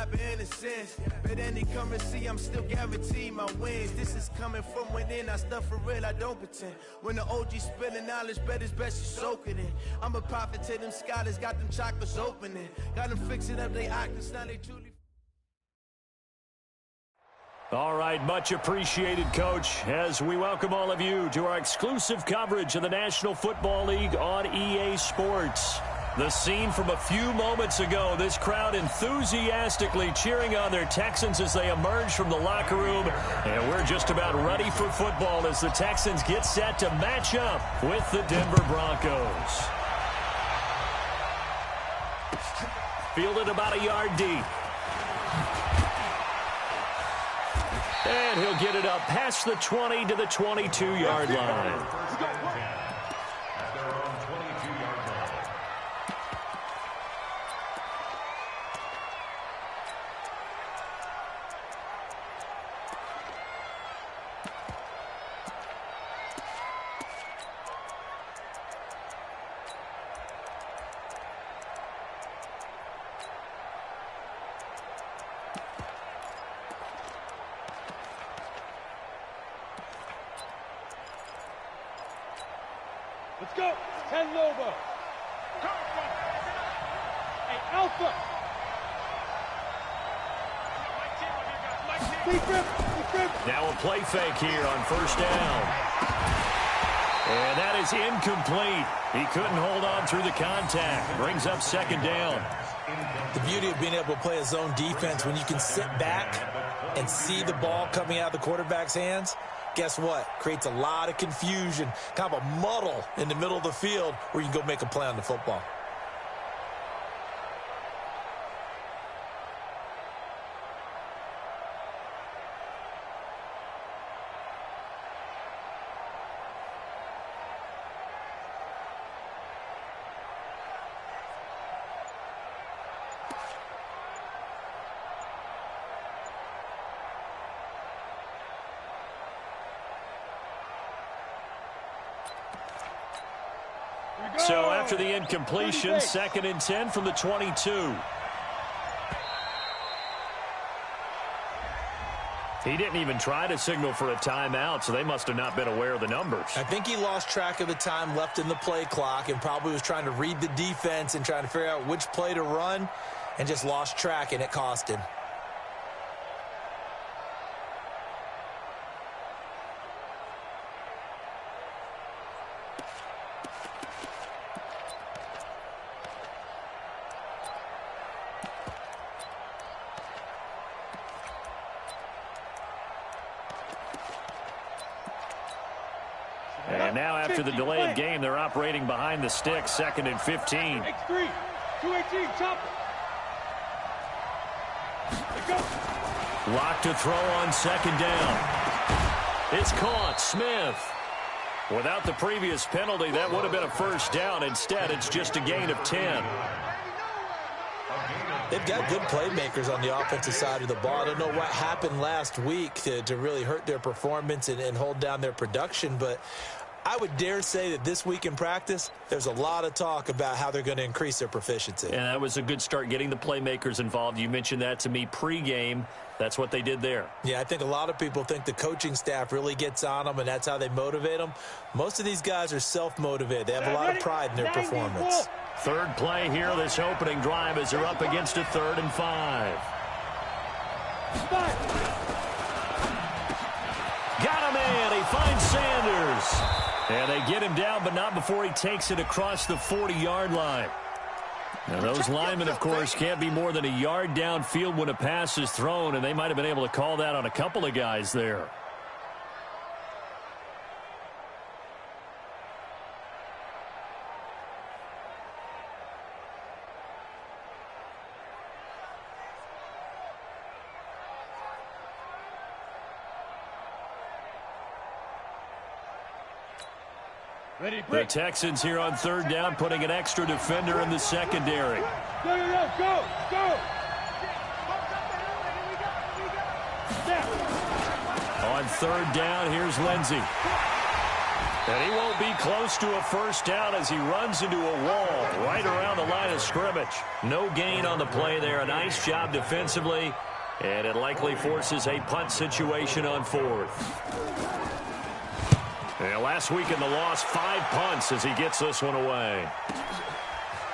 rapper in a sense. But any currency, I'm still guaranteed my wins. This is coming from within, I stuff for real, I don't pretend. When the OG spilling knowledge, bet it's best you soak it in. I'm a prophet to them scholars, got them chakras opening. Got them fixing up they octaves, now they truly... All right, much appreciated, Coach, as we welcome all of you to our exclusive coverage of the National Football League on EA Sports. The scene from a few moments ago, this crowd enthusiastically cheering on their Texans as they emerge from the locker room. And we're just about ready for football as the Texans get set to match up with the Denver Broncos. Fielded about a yard deep. And he'll get it up past the 20 to the 22-yard line. Let's go. 10 Lobo. Hey, Alpha. Now a play fake here on first down. And that is incomplete. He couldn't hold on through the contact. Brings up second down. The beauty of being able to play a zone defense when you can sit back and see the ball coming out of the quarterback's hands, guess what? Creates a lot of confusion, kind of a muddle in the middle of the field where you can go make a play on the football. So after the incompletion, 2nd and 10 from the 22. He didn't even try to signal for a timeout, so they must have not been aware of the numbers. I think he lost track of the time left in the play clock and probably was trying to read the defense and trying to figure out which play to run and just lost track, and it cost him. And now after the delayed game, they're operating behind the sticks, 2nd and 15. X3, 218, chop it. Lock to throw on 2nd down. It's caught. Smith. Without the previous penalty, that would have been a first down. Instead, it's just a gain of 10. They've got good playmakers on the offensive side of the ball. I don't know what happened last week to really hurt their performance and hold down their production, but I would dare say that this week in practice, there's a lot of talk about how they're going to increase their proficiency. And that was a good start, getting the playmakers involved. You mentioned that to me pregame. That's what they did there. Yeah, I think a lot of people think the coaching staff really gets on them, and that's how they motivate them. Most of these guys are self-motivated. They have a lot of pride in their performance. Third play here, this opening drive, as they're up against a 3rd and 5. Got him in. He finds Sanders. And they get him down, but not before he takes it across the 40-yard line. Now, those linemen, of course, can't be more than a yard downfield when a pass is thrown, and they might have been able to call that on a couple of guys there. The Texans here on 3rd down, putting an extra defender in the secondary. Go. On 3rd down, here's Lindsey. And he won't be close to a first down as he runs into a wall right around the line of scrimmage. No gain on the play there. A nice job defensively, and it likely forces a punt situation on fourth. And last week in the loss, 5 punts as he gets this one away.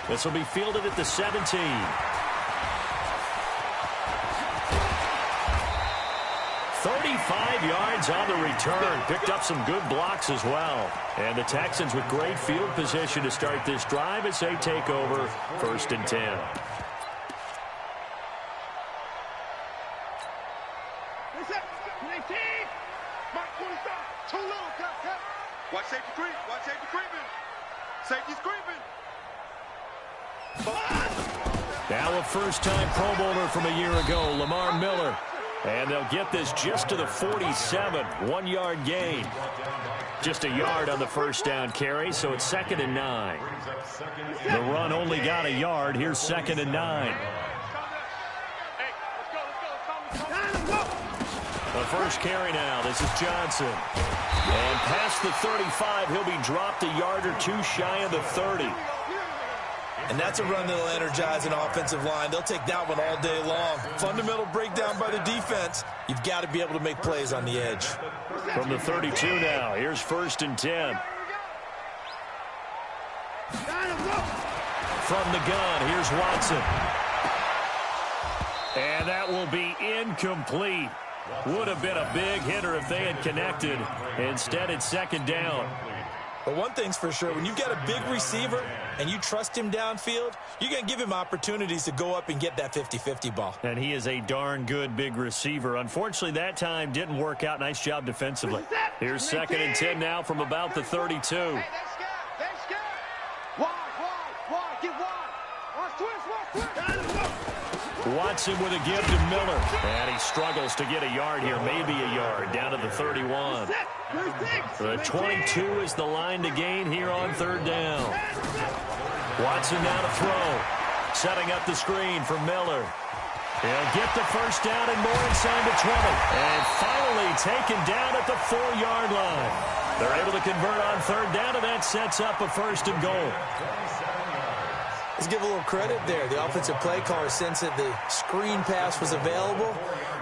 This will be fielded at the 17. 35 yards on the return. Picked up some good blocks as well. And the Texans with great field position to start this drive as they take over 1st and 10. Watch safety creep. Watch safety creeping. Safety's creeping. Now a first-time Pro Bowler from a year ago, Lamar Miller. And they'll get this just to the 47. 1-yard gain. Just a yard on the first down carry, so it's 2nd and 9. The run only got a yard. Here's 2nd and 9. The first carry now. This is Johnson. And past the 35, he'll be dropped a yard or 2 shy of the 30. And that's a run that'll energize an offensive line. They'll take that one all day long. Fundamental breakdown by the defense. You've got to be able to make plays on the edge. From the 32 now, here's 1st and 10. From the gun, here's Watson. And that will be incomplete. Would have been a big hitter if they had connected. Instead, it's 2nd down. But one thing's for sure, when you've got a big receiver and you trust him downfield, you're going to give him opportunities to go up and get that 50-50 ball. And he is a darn good big receiver. Unfortunately, that time didn't work out. Nice job defensively. Here's 2nd and 10 now from about the 32. Watson with a give to Miller. And he struggles to get a yard here, maybe a yard, down to the 31. The 22 is the line to gain here on 3rd down. Watson now to throw. Setting up the screen for Miller. He'll get the first down and more inside the 20. And finally taken down at the 4-yard line. They're able to convert on 3rd down, and that sets up a 1st and goal. Let's give a little credit there. The offensive play caller sensed that the screen pass was available.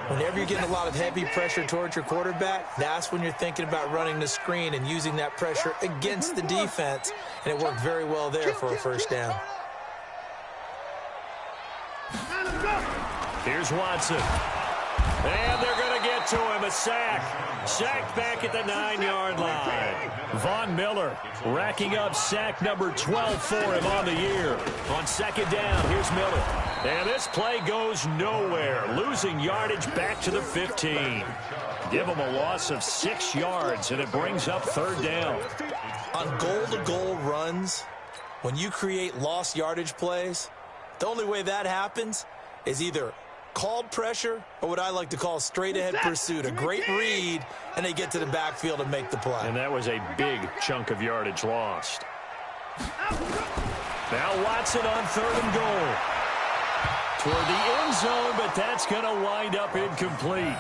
Whenever you're getting a lot of heavy pressure towards your quarterback, that's when you're thinking about running the screen and using that pressure against the defense. And it worked very well there for a 1st down. Here's Watson. And they're going to get to him. A sack. Sacked back at the 9-yard line. Von Miller racking up sack number 12 for him on the year. On 2nd down, here's Miller. And this play goes nowhere. Losing yardage back to the 15. Give him a loss of 6 yards, and it brings up 3rd down. On goal-to-goal runs, when you create lost yardage plays, the only way that happens is either called pressure or what I like to call straight-ahead pursuit. A great read, and they get to the backfield and make the play. And that was a big chunk of yardage lost. Now Watson on 3rd and goal. Toward the end zone, but that's going to wind up incomplete.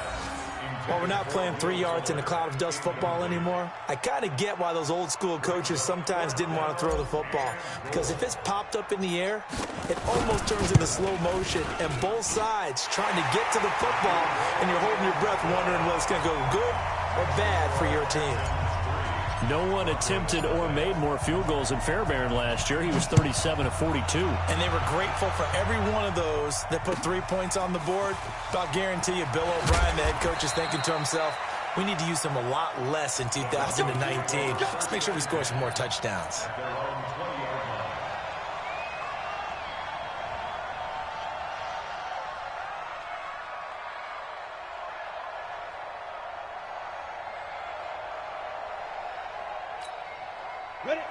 Well, we're not playing 3 yards in a cloud of dust football anymore. I kind of get why those old-school coaches sometimes didn't want to throw the football. Because if it's popped up in the air, it almost turns into slow motion, and both sides trying to get to the football, and you're holding your breath wondering whether it's going to go good or bad for your team. No one attempted or made more field goals than Fairbairn last year. He was 37 of 42. And they were grateful for every one of those that put 3 points on the board. But I'll guarantee you, Bill O'Brien, the head coach, is thinking to himself, we need to use them a lot less in 2019. Let's make sure we score some more touchdowns.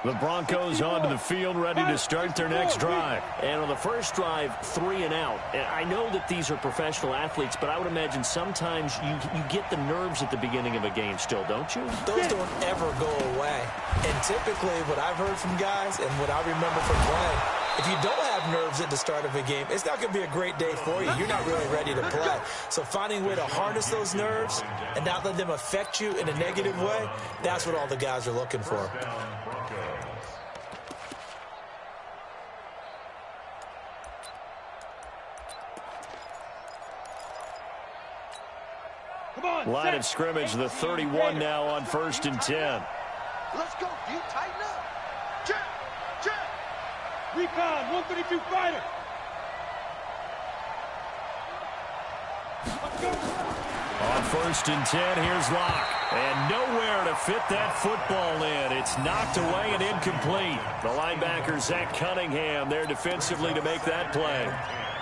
The Broncos onto the field, ready to start their next drive. And on the first drive, 3 and out. And I know that these are professional athletes, but I would imagine sometimes you get the nerves at the beginning of a game still, don't you? Those don't ever go away. And typically what I've heard from guys and what I remember from playing, if you don't have have nerves at the start of a game, it's not going to be a great day for you. You're not really ready to play. So finding a way to harness those nerves and not let them affect you in a negative way, that's what all the guys are looking for. Line of scrimmage, the 31 now on 1st and 10. Let's go. You tighten up. Check. Check. Recon, 132 fighter. On 1st and 10, here's Locke. And nowhere to fit that football in. It's knocked away and incomplete. The linebacker, Zach Cunningham, there defensively to make that play.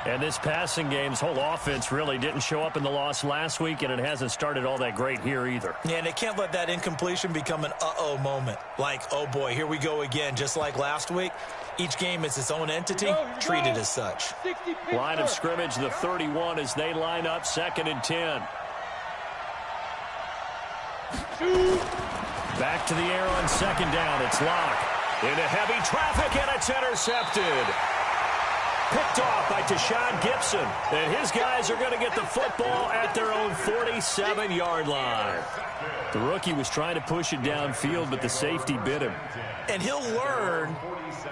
And this passing game's whole offense really didn't show up in the loss last week, and it hasn't started all that great here either. Yeah, and they can't let that incompletion become an uh-oh moment. Like, oh boy, here we go again, just like last week. Each game is its own entity, treated as such. Line of scrimmage, the 31, as they line up 2nd and 10. Back to the air on 2nd down. It's Locke. Into heavy traffic, and it's intercepted. Picked off by Tashawn Gibson. And his guys are going to get the football at their own 47-yard line. The rookie was trying to push it downfield, but the safety bit him. And he'll learn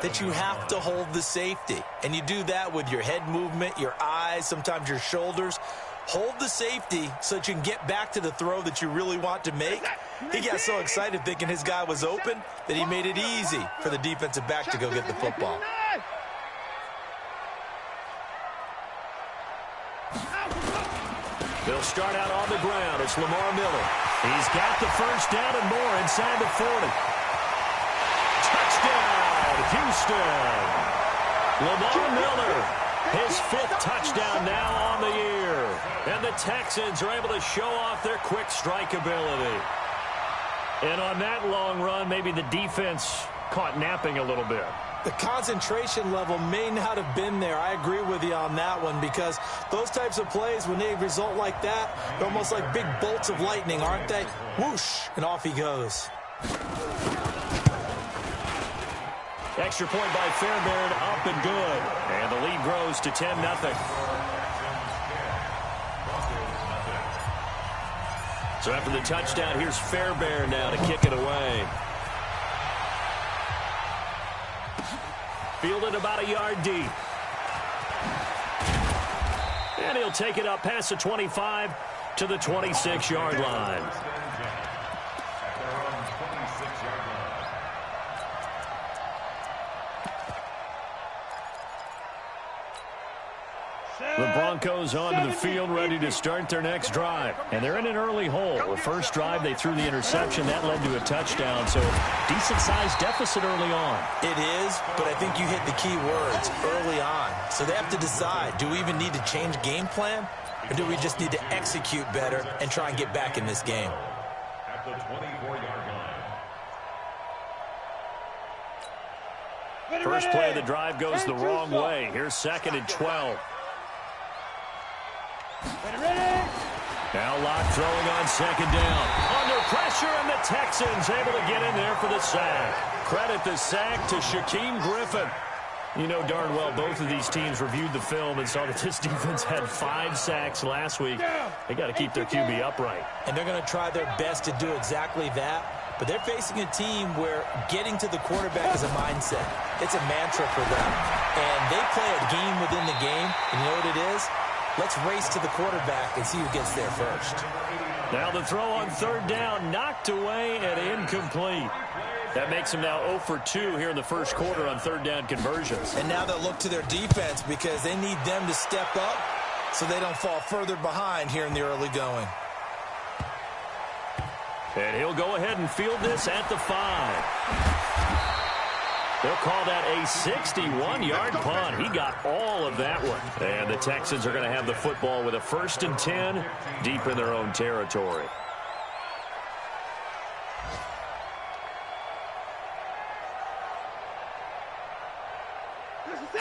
that you have to hold the safety. And you do that with your head movement, your eyes, sometimes your shoulders. Hold the safety so that you can get back to the throw that you really want to make. He got so excited thinking his guy was open that he made it easy for the defensive back to go get the football. They'll start out on the ground. It's Lamar Miller. He's got the first down and more inside the 40. Touchdown, Houston. Lamar Miller, his 5th touchdown now on the year. And the Texans are able to show off their quick strike ability. And on that long run, maybe the defense caught napping a little bit. The concentration level may not have been there. I agree with you on that one, because those types of plays, when they result like that, they're almost like big bolts of lightning, aren't they? Whoosh, and off he goes. Extra point by Fairbairn, up and good. And the lead grows to 10-0. So after the touchdown, here's Fairbairn now to kick it away. Fielded about a yard deep. And he'll take it up past the 25 to the 26-yard line. The Broncos onto the field, ready to start their next drive. And they're in an early hole. The first drive, they threw the interception. That led to a touchdown. So decent-sized deficit early on. It is, but I think you hit the key words, early on. So they have to decide, do we even need to change game plan? Or do we just need to execute better and try and get back in this game? At the 24-yard line. First play of the drive goes the wrong way. Here's 2nd and 12. Now Locke throwing on 2nd down. Under pressure, and the Texans able to get in there for the sack. Credit the sack to Shaquem Griffin. You know darn well both of these teams reviewed the film and saw that this defense had 5 sacks last week. They got to keep their QB upright. And they're going to try their best to do exactly that. But they're facing a team where getting to the quarterback is a mindset. It's a mantra for them. And they play a game within the game. And you know what it is? Let's race to the quarterback and see who gets there first. Now the throw on 3rd down, knocked away and incomplete. That makes them now 0 for 2 here in the first quarter on 3rd down conversions. And now they'll look to their defense because they need them to step up so they don't fall further behind here in the early going. And he'll go ahead and field this at the 5. They'll call that a 61-yard punt. He got all of that one. And the Texans are going to have the football with a 1st and 10 deep in their own territory.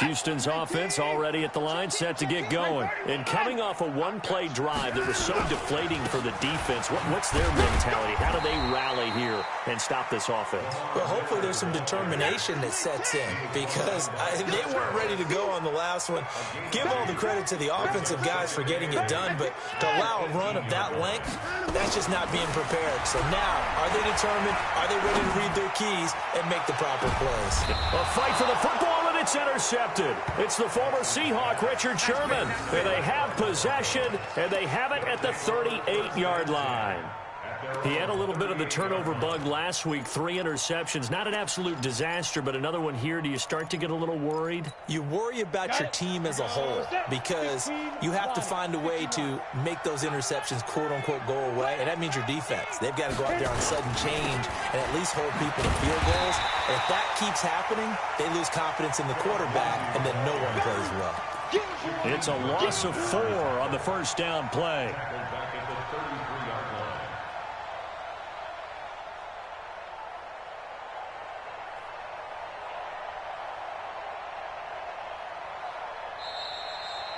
Houston's offense already at the line, set to get going. And coming off a one-play drive that was so deflating for the defense, what's their mentality? How do they rally here and stop this offense? Well, hopefully there's some determination that sets in because they weren't ready to go on the last one. Give all the credit to the offensive guys for getting it done, but to allow a run of that length, that's just not being prepared. So now, are they determined? Are they ready to read their keys and make the proper plays? A fight for the football, and it's intercepted. It's the former Seahawk, Richard Sherman. And they have possession, and they have it at the 38-yard line. He had a little bit of the turnover bug last week, 3 interceptions. Not an absolute disaster, but another one here. Do you start to get a little worried? You worry about your team as a whole because you have to find a way to make those interceptions, quote-unquote, go away, and that means your defense. They've got to go out there on sudden change and at least hold people to field goals. And if that keeps happening, they lose confidence in the quarterback, and then no one plays well. It's a loss of 4 on the first down play.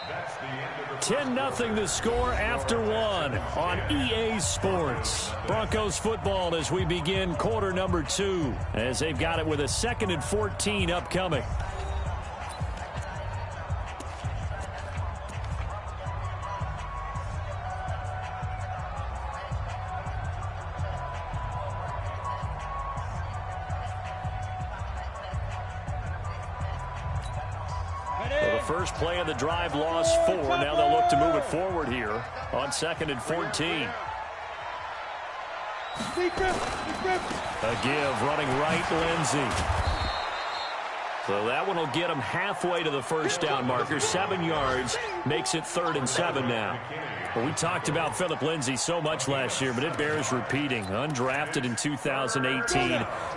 That's 10-0 the score after 1 on EA Sports. Broncos football as we begin quarter number 2, as they've got it with a 2nd and 14 upcoming. First play of the drive, lost 4. Now they'll look to move it forward here on 2nd and 14. A give, running right, Lindsey. So that one will get them halfway to the first down marker. 7 yards, makes it 3rd and 7 now. Well, we talked about Phillip Lindsay so much last year, but it bears repeating. Undrafted in 2018.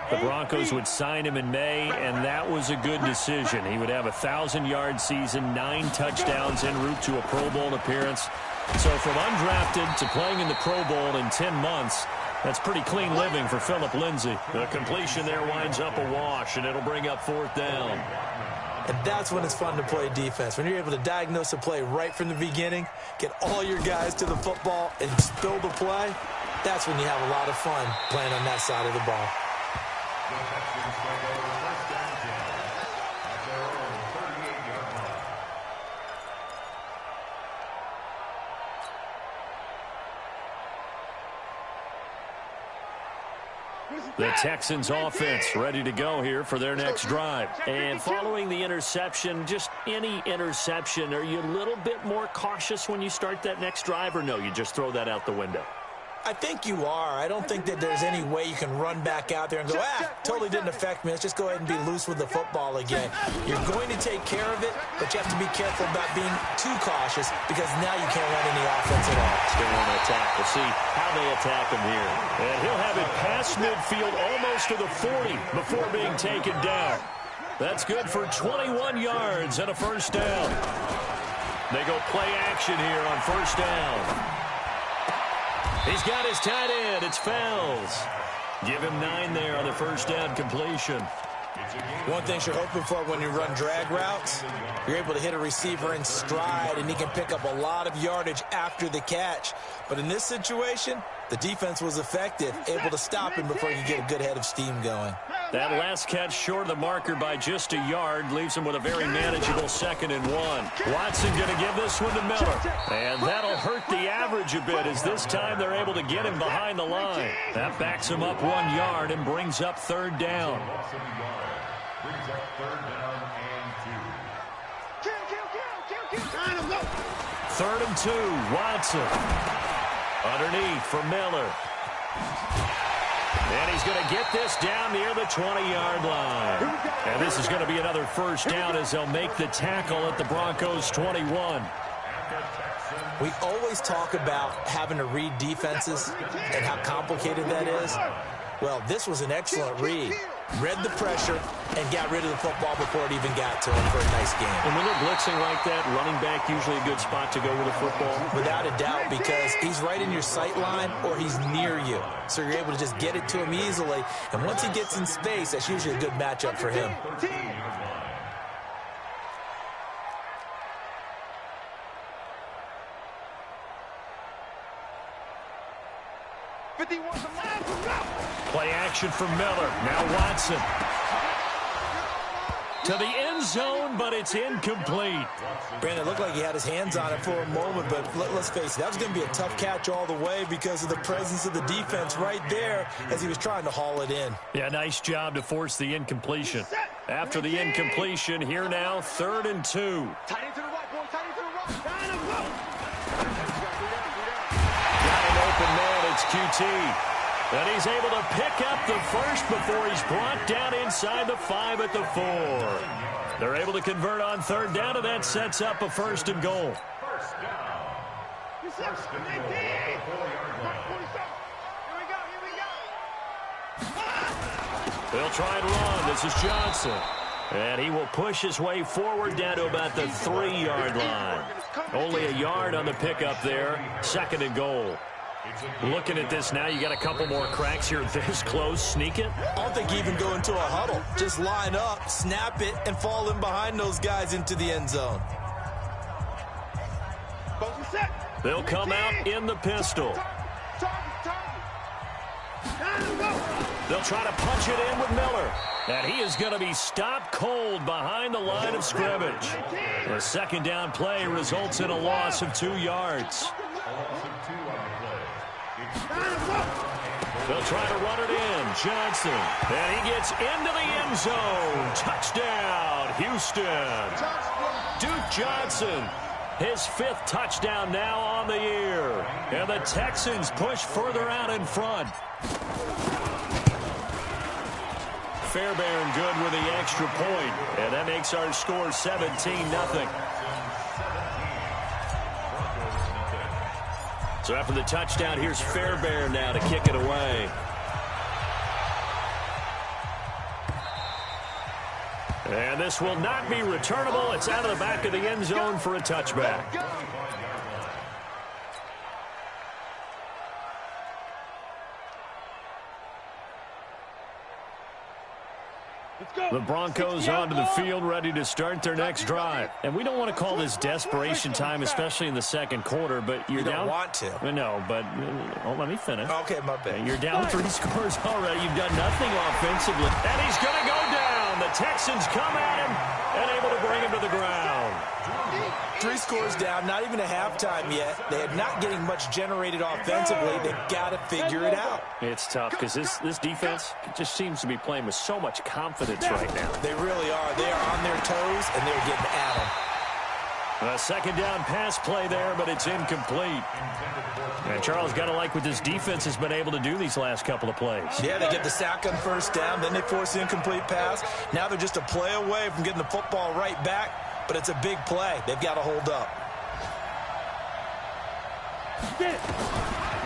The Broncos would sign him in May, and that was a good decision. He would have a 1,000-yard season, 9 touchdowns en route to a Pro Bowl appearance. So from undrafted to playing in the Pro Bowl in 10 months, that's pretty clean living for Phillip Lindsay. The completion there winds up a wash, and it'll bring up 4th down. And that's when it's fun to play defense. When you're able to diagnose a play right from the beginning, get all your guys to the football, and spill the play, that's when you have a lot of fun playing on that side of the ball. The Texans offense ready to go here for their next drive. And following the interception, just any interception, are you a little bit more cautious when you start that next drive, or no, you just throw that out the window? I think you are. I don't think that there's any way you can run back out there and go, totally didn't affect me. Let's just go ahead and be loose with the football again. You're going to take care of it, but you have to be careful about being too cautious because now you can't run any offense at all. Still on an attack. We'll see how they attack him here. And he'll have it past midfield almost to the 40 before being taken down. That's good for 21 yards and a first down. They go play action here on first down. He's got his tight end. It's Fells. Give him 9 there on the first down completion. One thing you're hoping for when you run drag routes, you're able to hit a receiver in stride, and he can pick up a lot of yardage after the catch. But in this situation, the defense was effective, able to stop him before you get a good head of steam going. That last catch short of the marker by just a yard leaves him with a very manageable 2nd and 1. Watson going to give this one to Miller. And that'll hurt the average a bit as this time they're able to get him behind the line. That backs him up 1 yard and brings up 3rd down. brings up 3rd down and 2. 3rd and 2, Watson. Underneath for Miller. And he's going to get this down near the 20-yard line. And this is going to be another first down as they'll make the tackle at the Broncos' 21. We always talk about having to read defenses and how complicated that is. Well, this was an excellent read. Read the pressure and got rid of the football before it even got to him for a nice game. And when they're blitzing like that, running back usually a good spot to go with the football? Without a doubt, because he's right in your sight line or he's near you. So you're able to just get it to him easily. And once he gets in space, that's usually a good matchup for him. Play action for Miller. Now Watson. To the end zone, but it's incomplete. Brandon, it looked like he had his hands on it for a moment, but let's face it, that was going to be a tough catch all the way because of the presence of the defense right there as he was trying to haul it in. Yeah, nice job to force the incompletion. After the incompletion, here now, 3rd and 2. Tight into the right, boy. Tight into the right. Got an open man, it's QT. And he's able to pick up the first before he's brought down inside the 5 at the 4. They're able to convert on 3rd down, and that sets up a 1st and goal. They'll try and run. This is Johnson. And he will push his way forward down to about the 3-yard line. Only a yard on the pickup there. 2nd and goal. Looking at this now, you got a couple more cracks here this close. Sneak it. I don't think you even go into a huddle. Just line up, snap it, and fall in behind those guys into the end zone. They'll come out in the pistol. They'll try to punch it in with Miller. And he is going to be stopped cold behind the line of scrimmage. The 2nd down play results in a loss of 2 yards. They'll try to run it in. Johnson. And he gets into the end zone. Touchdown, Houston. Duke Johnson. His 5th touchdown now on the year. And the Texans push further out in front. Fairbairn good with the extra point. And that makes our score 17-0. So after the touchdown, here's Fairbairn now to kick it away. And this will not be returnable. It's out of the back of the end zone for a touchback. The Broncos onto the field, ready to start their next drive. And we don't want to call this desperation time, especially in the 2nd quarter, but you're down. You don't want to. No, but let me finish. Okay, my bad. You're down 3 scores already. You've done nothing offensively. And he's going to go down. The Texans come at him and able to bring him to the ground. 3 scores down, not even a halftime yet. They are not getting much generated offensively. They've got to figure it out. It's tough because this defense just seems to be playing with so much confidence right now. They really are. They are on their toes, and they're getting at them. A 2nd down pass play there, but it's incomplete. And Charles, got to like what this defense has been able to do these last couple of plays. Yeah, they get the sack on 1st down, then they force the incomplete pass. Now they're just a play away from getting the football right back. But it's a big play. They've got to hold up.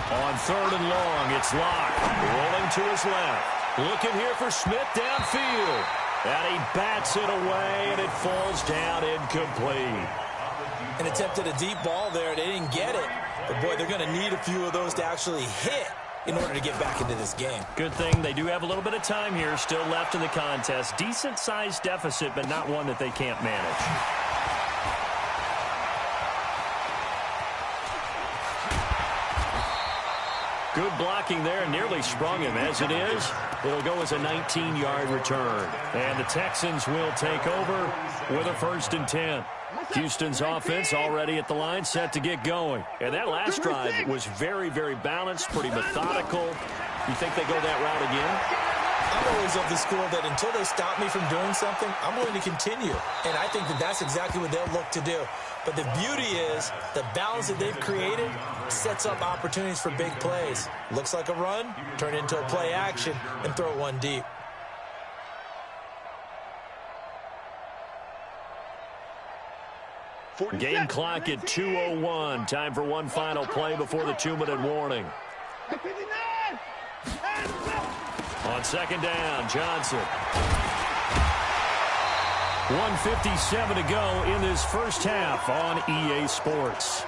On 3rd and long, it's Locke. Rolling to his left. Looking here for Smith downfield. And he bats it away, and it falls down incomplete. And attempted a deep ball there. They didn't get it. But, boy, they're going to need a few of those to actually hit in order to get back into this game. Good thing they do have a little bit of time here still left in the contest. Decent-sized deficit, but not one that they can't manage. Good blocking there, nearly sprung him. As it is, it'll go as a 19-yard return. And the Texans will take over with a 1st and 10. Houston's offense already at the line, set to get going. And that last drive was very, very balanced, pretty methodical. You think they go that route again? I'm always of the school that until they stop me from doing something, I'm going to continue. And I think that that's exactly what they'll look to do. But the beauty is the balance that they've created sets up opportunities for big plays. Looks like a run, turn it into a play action, and throw one deep. Game clock at 2:01. Time for one final play before the 2-minute warning. On 2nd down, Johnson. 1:57 to go in this first half on EA Sports.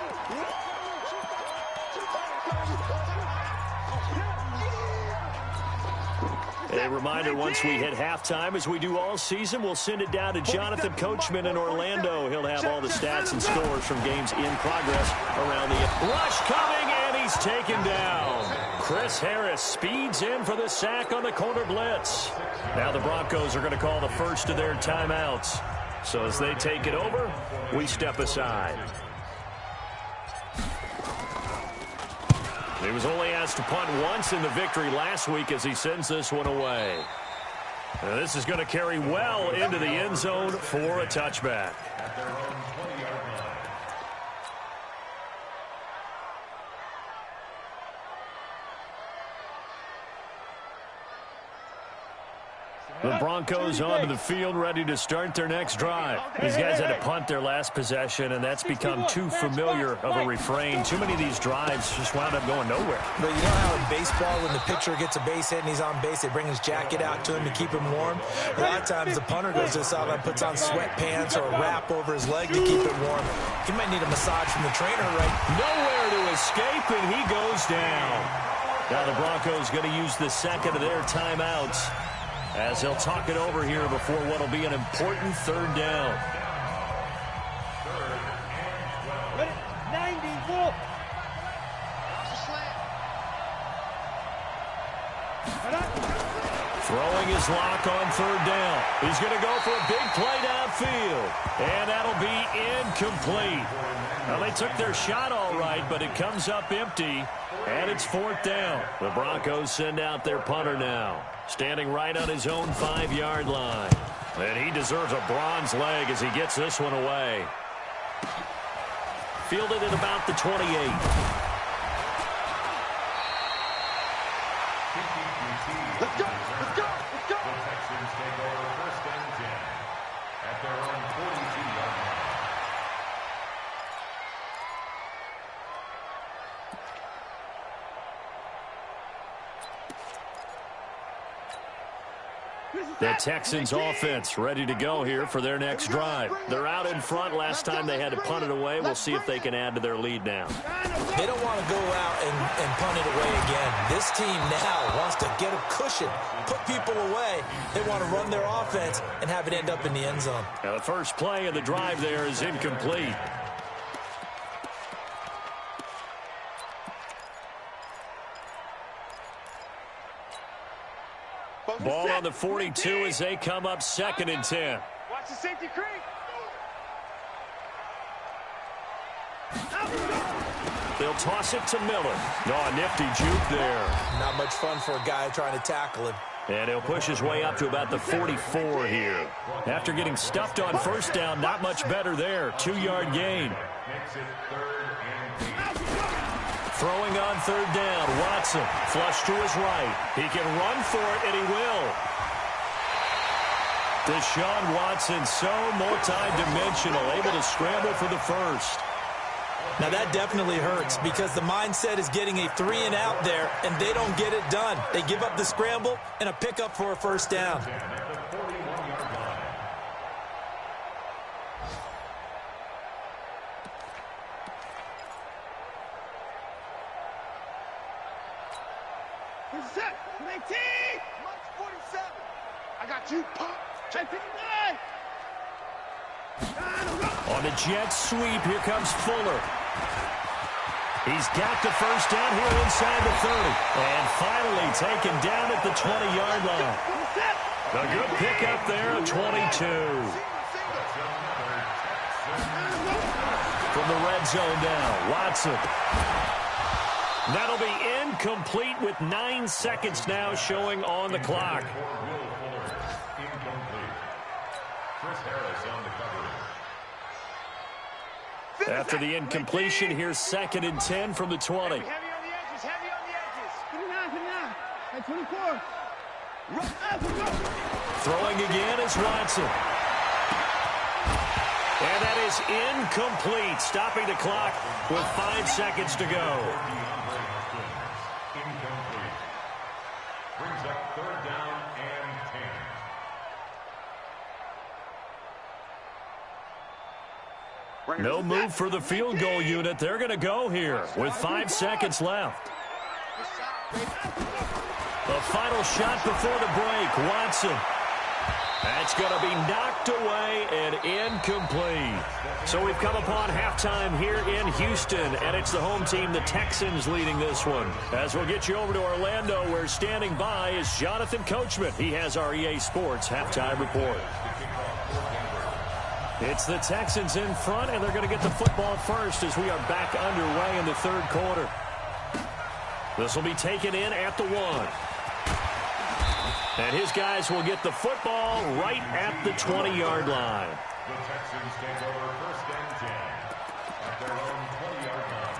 A reminder, once we hit halftime, as we do all season, we'll send it down to Jonathan Coachman in Orlando. He'll have all the stats and scores from games in progress around the rush coming, and he he's taken down. Chris Harris speeds in for the sack on the corner blitz. Now the Broncos are going to call the first of their timeouts. So as they take it over, we step aside. He was only asked to punt once in the victory last week as he sends this one away. Now this is going to carry well into the end zone for a touchback. The Broncos onto the field, ready to start their next drive. These guys had to punt their last possession, and that's become too familiar of a refrain. Too many of these drives just wound up going nowhere. But you know how in baseball, when the pitcher gets a base hit and he's on base, they bring his jacket out to him to keep him warm? A lot of times the punter goes to the sideline, puts on sweatpants or a wrap over his leg to keep it warm. He might need a massage from the trainer, right? Nowhere to escape, and he goes down. Now the Broncos going to use the second of their timeouts as they'll talk it over here before what will be an important third down. 94. Throwing his lock on third down. He's going to go for a big play downfield. And that'll be incomplete. Well, they took their shot all right, but it comes up empty. And it's fourth down. The Broncos send out their punter now, standing right on his own 5-yard line. And he deserves a bronze leg as he gets this one away. Fielded at about the 28. Let's go! Let's go! Let's go! The Texans take over first and 10 at their own 42-yard line. The Texans offense ready to go here for their next drive. They're out in front. Last time they had to punt it away. We'll see if they can add to their lead now. They don't want to go out and punt it away again. This team now wants to get a cushion, put people away. They want to run their offense and have it end up in the end zone. Now the first play of the drive there is incomplete. Ball on the 42 as they come up 2nd and 10. Watch the safety creep. They'll toss it to Miller. Oh, a nifty juke there. Not much fun for a guy trying to tackle him. And he'll push his way up to about the 44 here. After getting stuffed on first down, not much better there. 2-yard gain. Makes it 3rd and 8. Throwing on third down, Watson, flush to his right. He can run for it, and he will. Deshaun Watson, so multi-dimensional, able to scramble for the first. Now that definitely hurts because the mindset is getting a 3-and-out there, and they don't get it done. They give up the scramble and a pickup for a first down. I got you, Pop. On the jet sweep, here comes Fuller. He's got the first down here inside the 30. And finally taken down at the 20-yard line. A good pickup there at 22. From the red zone now, Watson. That'll be incomplete with 9 seconds now showing on the clock. After the incompletion, here's 2nd and 10 from the 20. Heavy on the edges, heavy on the edges. 24. Throwing again is Watson. And that is incomplete, stopping the clock with 5 seconds to go. Incomplete. Brings up 3rd down and 10. No move for the field goal unit. They're going to go here with 5 seconds left. The final shot before the break. Watson. That's going to be knocked away and incomplete. So we've come upon halftime here in Houston, and it's the home team, the Texans, leading this one. As we'll get you over to Orlando, where standing by is Jonathan Coachman. He has our EA Sports halftime report. It's the Texans in front, and they're going to get the football first as we are back underway in the third quarter. This will be taken in at the 1. And his guys will get the football right at the 20-yard line. The Texans take over 1st and 10 at their own 20-yard line.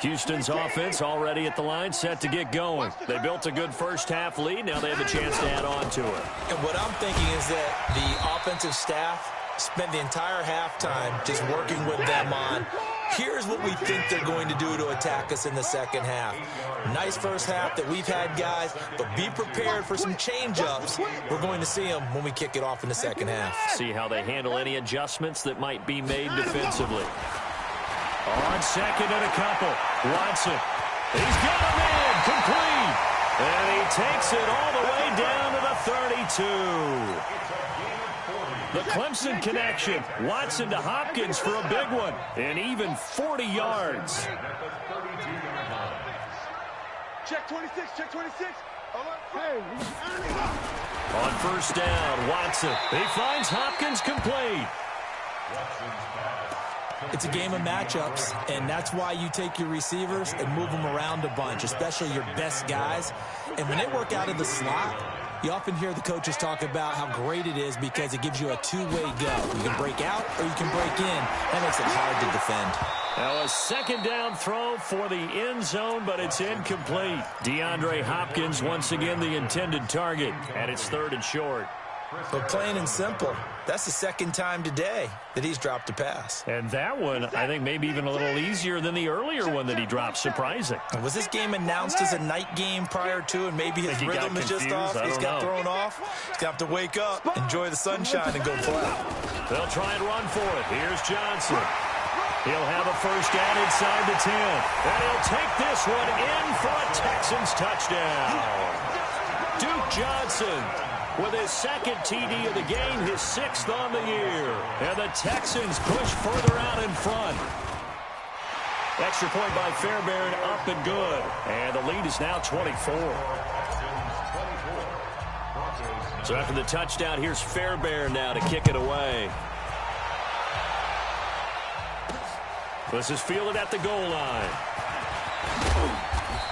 Houston's offense already at the line, set to get going. They built a good first-half lead. Now they have a chance to add on to it. And what I'm thinking is that the offensive staff spent the entire halftime just working with them on, here's what we think they're going to do to attack us in the second half. Nice first half that we've had, guys, but be prepared for some change-ups. We're going to see them when we kick it off in the second half. See how they handle any adjustments that might be made defensively. On second and a couple, Watson. He's got him in, complete. And he takes it all the way down to the 32. The Clemson connection. Watson to Hopkins for a big one. And even 40 yards. Check 26, check 26. On first down, Watson. He finds Hopkins complete. It's a game of matchups, and that's why you take your receivers and move them around a bunch, especially your best guys. And when they work out of the slot, you often hear the coaches talk about how great it is because it gives you a two-way go. You can break out or you can break in. That makes it hard to defend. Now a second down throw for the end zone, but it's incomplete. DeAndre Hopkins once again the intended target, and it's 3rd and short. But plain and simple, that's the second time today that he's dropped a pass. And that one, I think, maybe even a little easier than the earlier one that he dropped. Surprising. Was this game announced as a night game prior to, and maybe his rhythm is just off? He's got thrown off. He's got to wake up, enjoy the sunshine, and go play. They'll try and run for it. Here's Johnson. He'll have a first down inside the 10. And he'll take this one in for a Texans touchdown. Duke Johnson with his second TD of the game, his 6th on the year. And the Texans push further out in front. Extra point by Fairbairn, up and good. And the lead is now 24. So after the touchdown, here's Fairbairn now to kick it away. This is fielded at the goal line.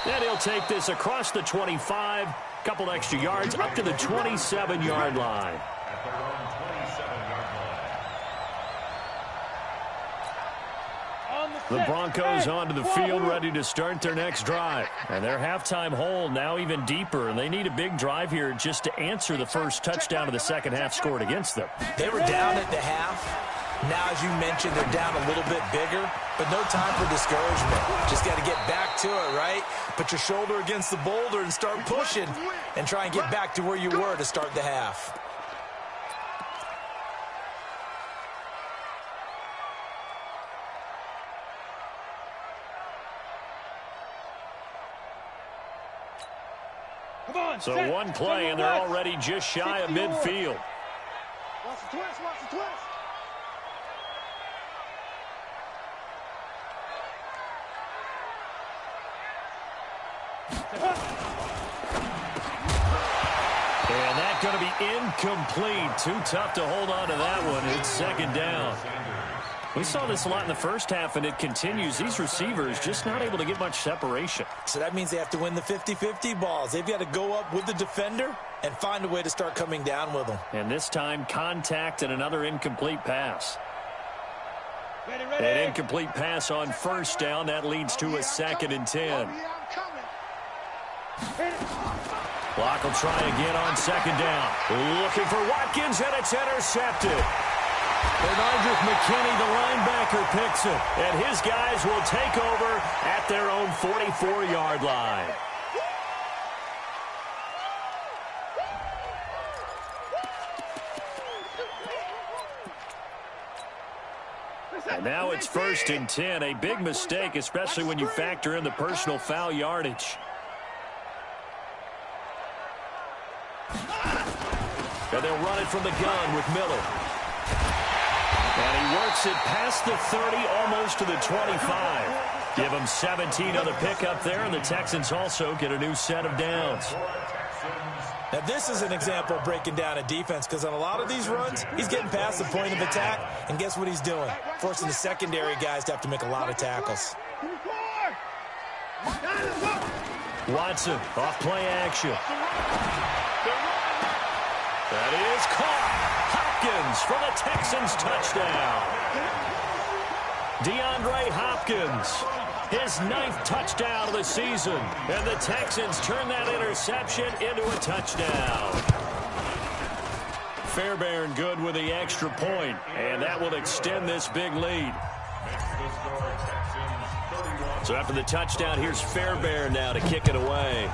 And he'll take this across the 25. Couple extra yards up to the 27-yard line. The Broncos onto the field, ready to start their next drive. And their halftime hole now even deeper, and they need a big drive here just to answer the first touchdown of the second half scored against them. They were down at the half. Now, as you mentioned, they're down a little bit bigger, but no time for discouragement. Just got to get back to it, right? Put your shoulder against the boulder and start pushing and try and get back to where you were to start the half. So one play, and they're already just shy of midfield. Watch the twist, watch the twist. And that's going to be incomplete. Too tough to hold on to that one. It's second down. We saw this a lot in the first half, and it continues. These receivers just not able to get much separation. So that means they have to win the 50-50 balls. They've got to go up with the defender and find a way to start coming down with them. And this time, contact and another incomplete pass. An incomplete pass on first down. That leads to a 2nd and 10. Block will try again on second down. Looking for Watkins, and it's intercepted. And Andrew McKinney, the linebacker, picks it. And his guys will take over at their own 44-yard line. And now it's 1st and 10. A big mistake, especially when you factor in the personal foul yardage. And they'll run it from the gun with Miller. And he works it past the 30, almost to the 25. Give him 17 on the pickup there, and the Texans also get a new set of downs. Now, this is an example of breaking down a defense, because on a lot of these runs, he's getting past the point of attack, and guess what he's doing? Forcing the secondary guys to have to make a lot of tackles. Watson, off play action. That is caught. Hopkins for the Texans touchdown. DeAndre Hopkins, his 9th touchdown of the season. And the Texans turn that interception into a touchdown. Fairbairn good with the extra point, and that will extend this big lead. So after the touchdown, here's Fairbairn now to kick it away.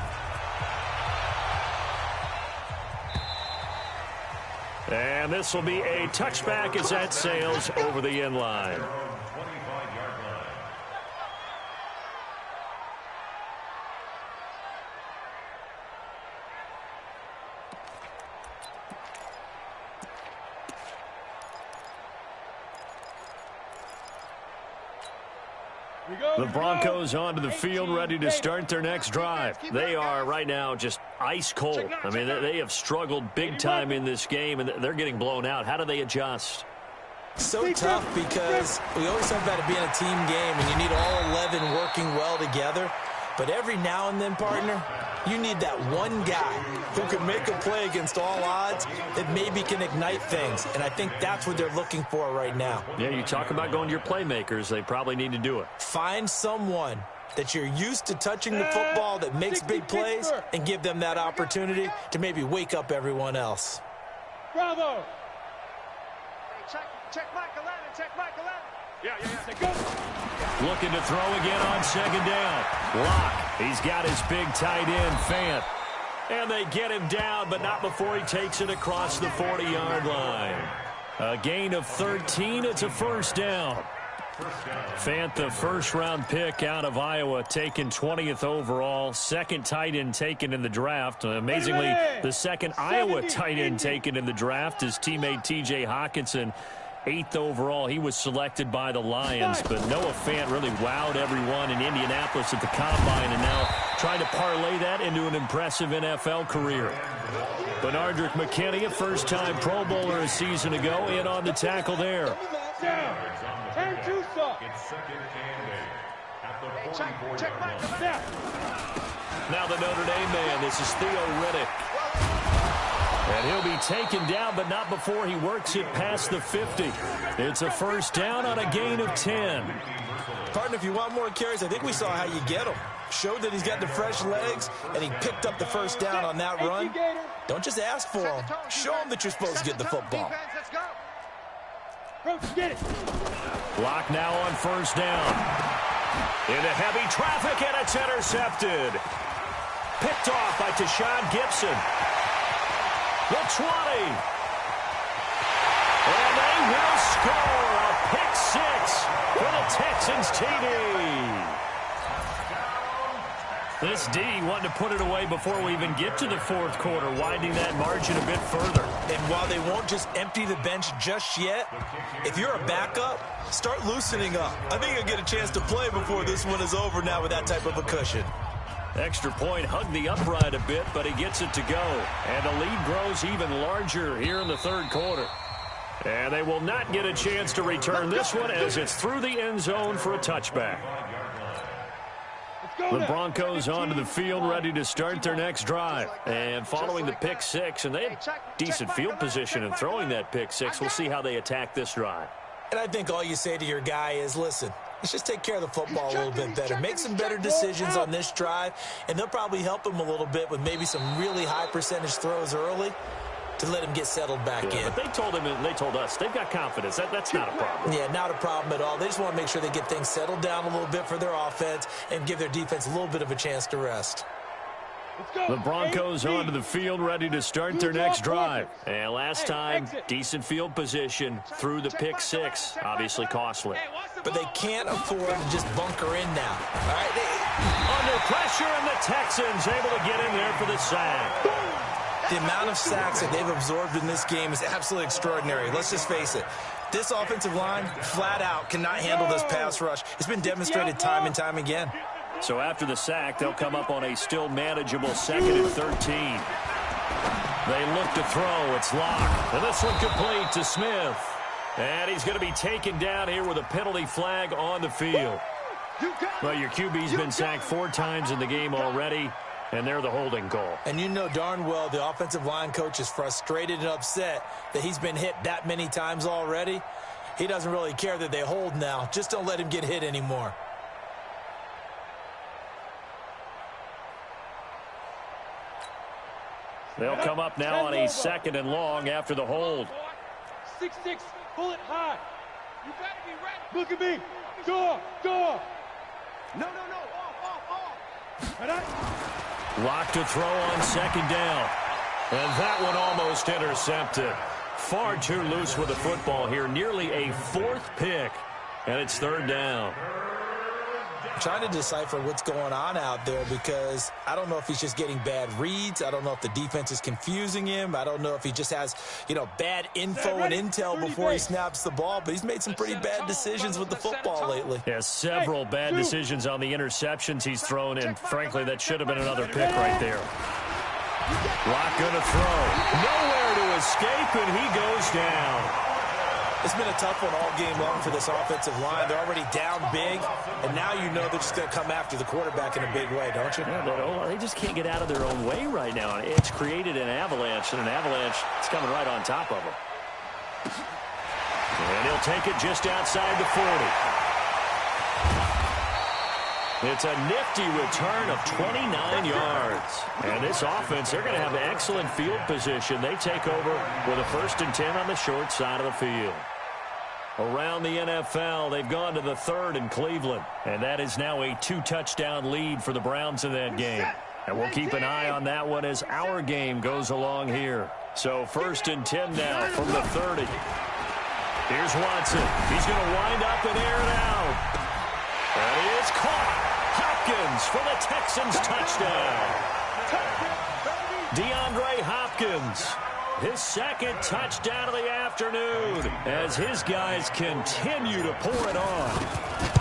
And this will be a touchback as that sails over the end line. The Broncos onto the field, ready to start their next drive. They are right now just ice cold. I mean, they have struggled big time in this game, and they're getting blown out. How do they adjust? So tough, because we always talk about it being a team game, and you need all 11 working well together. But every now and then, partner, you need that one guy who can make a play against all odds that maybe can ignite things. And I think that's what they're looking for right now. Yeah, you talk about going to your playmakers. They probably need to do it. Find someone that you're used to touching the football that makes big plays and give them that opportunity to maybe wake up everyone else. Bravo! Check Michael Allen, check Michael Allen. Yeah. Go. Looking to throw again on second down. Locke, he's got his big tight end, Fant. And they get him down, but not before he takes it across the 40-yard line. A gain of 13, it's a first down. Fant, the first-round pick out of Iowa, taken 20th overall. Second tight end taken in the draft. Amazingly, the second Iowa tight end taken in the draft is teammate T.J. Hawkinson. 8th overall, he was selected by the Lions, but Noah Fant really wowed everyone in Indianapolis at the Combine, and now trying to parlay that into an impressive NFL career. Benardrick McKinney, a first-time Pro Bowler a season ago, in on the tackle there. Now the Notre Dame man, this is Theo Riddick. And he'll be taken down, but not before he works it past the 50. It's a first down on a gain of 10. Partner, if you want more carries, I think we saw how you get them. Showed that he's got the fresh legs, and he picked up the first down on that run. Don't just ask for him. Show him that you're supposed to get the football. Locke now on first down. Into heavy traffic, and it's intercepted. Picked off by Tashawn Gibson. The 20. And they will score a pick six for the Texans TD. This D wanting to put it away before we even get to the fourth quarter, widening that margin a bit further. And while they won't just empty the bench just yet, if you're a backup, start loosening up. I think you'll get a chance to play before this one is over now with that type of a cushion. Extra point, hugged the upright a bit, but he gets it to go. And the lead grows even larger here in the third quarter. And they will not get a chance to return this one as it's through the end zone for a touchback. The Broncos onto the field, ready to start their next drive. And following the pick six, and they have decent field position in throwing that pick six. We'll see how they attack this drive. And I think all you say to your guy is, listen, let's just take care of the football a little bit better. Make some better decisions on this drive, and they'll probably help him a little bit with maybe some really high percentage throws early to let him get settled back in. But they told him and they told us they've got confidence. That's not a problem. Yeah, not a problem at all. They just want to make sure they get things settled down a little bit for their offense and give their defense a little bit of a chance to rest. The Broncos onto the field, ready to start their next drive. And last time, decent field position through the pick six. Obviously costly. But they can't afford to just bunker in now. All right, under pressure, and the Texans able to get in there for the sack. The amount of sacks that they've absorbed in this game is absolutely extraordinary. Let's just face it. This offensive line, flat out, cannot handle this pass rush. It's been demonstrated time and time again. So after the sack, they'll come up on a still manageable 2nd and 13. They look to throw. It's Locke. And this one complete to Smith. And he's going to be taken down here with a penalty flag on the field. Well, your QB's been sacked 4 times in the game already, and they're the holding call. And you know darn well the offensive line coach is frustrated and upset that he's been hit that many times already. He doesn't really care that they hold now. Just don't let him get hit anymore. They'll come up now on a 2nd and long after the hold. 6-6, pull it high. You better be ready. Look at me. Go. No. Off. Locked to throw on 2nd down. And that one almost intercepted. Far too loose with the football here. Nearly a 4th pick. And it's 3rd down. I'm trying to decipher what's going on out there because I don't know if he's just getting bad reads. I don't know if the defense is confusing him. I don't know if he just has, bad info and intel before he snaps the ball. But he's made some pretty bad decisions with the football lately. Yeah, several bad decisions on the interceptions he's thrown, and frankly, that should have been another pick right there. Locke going to throw. Nowhere to escape, and he goes down. It's been a tough one all game long for this offensive line. They're already down big, and now you know they're just going to come after the quarterback in a big way, don't you? Yeah, they just can't get out of their own way right now. It's created an avalanche, and an avalanche is coming right on top of them. And he'll take it just outside the 40. It's a nifty return of 29 yards. And this offense, they're going to have excellent field position. They take over with a 1st and 10 on the short side of the field. Around the NFL, they've gone to the 3rd in Cleveland. And that is now a 2-touchdown lead for the Browns in that game. And we'll keep an eye on that one as our game goes along here. So 1st and 10 now from the 30. Here's Watson. He's going to wind up and air it out. And he is caught. Hopkins for the Texans touchdown. DeAndre Hopkins, his 2nd touchdown of the afternoon as his guys continue to pour it on.